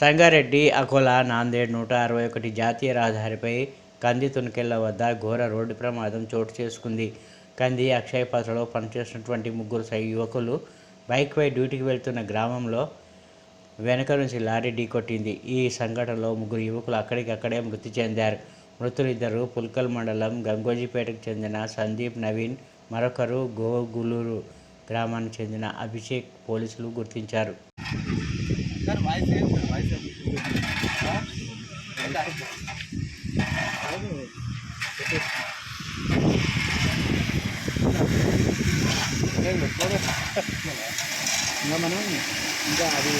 సంగారెడ్డి అకోలా నాందేడ్ 161 జాతీయ రహదారిపై కంది తునికెళ్ల వద్ద ఘోర రోడ్డు ప్రమాదం చోటు చేసుకుంది. కంది అక్షయపాత్రలో పనిచేస్తున్నటువంటి ముగ్గురు యువకులు బైక్పై డ్యూటీకి వెళ్తున్న గ్రామంలో వెనక నుంచి లారీ ఢీకొట్టింది. ఈ సంఘటనలో ముగ్గురు యువకులు అక్కడికక్కడే మృతి చెందారు. మృతులిద్దరు పుల్కల్ మండలం గంగోజీపేటకు చెందిన సందీప్ నవీన్, మరొకరు గోగులూరు గ్రామానికి చెందిన అభిషేక్ పోలీసులు గుర్తించారు. ఇంకా మనం ఇంకా అది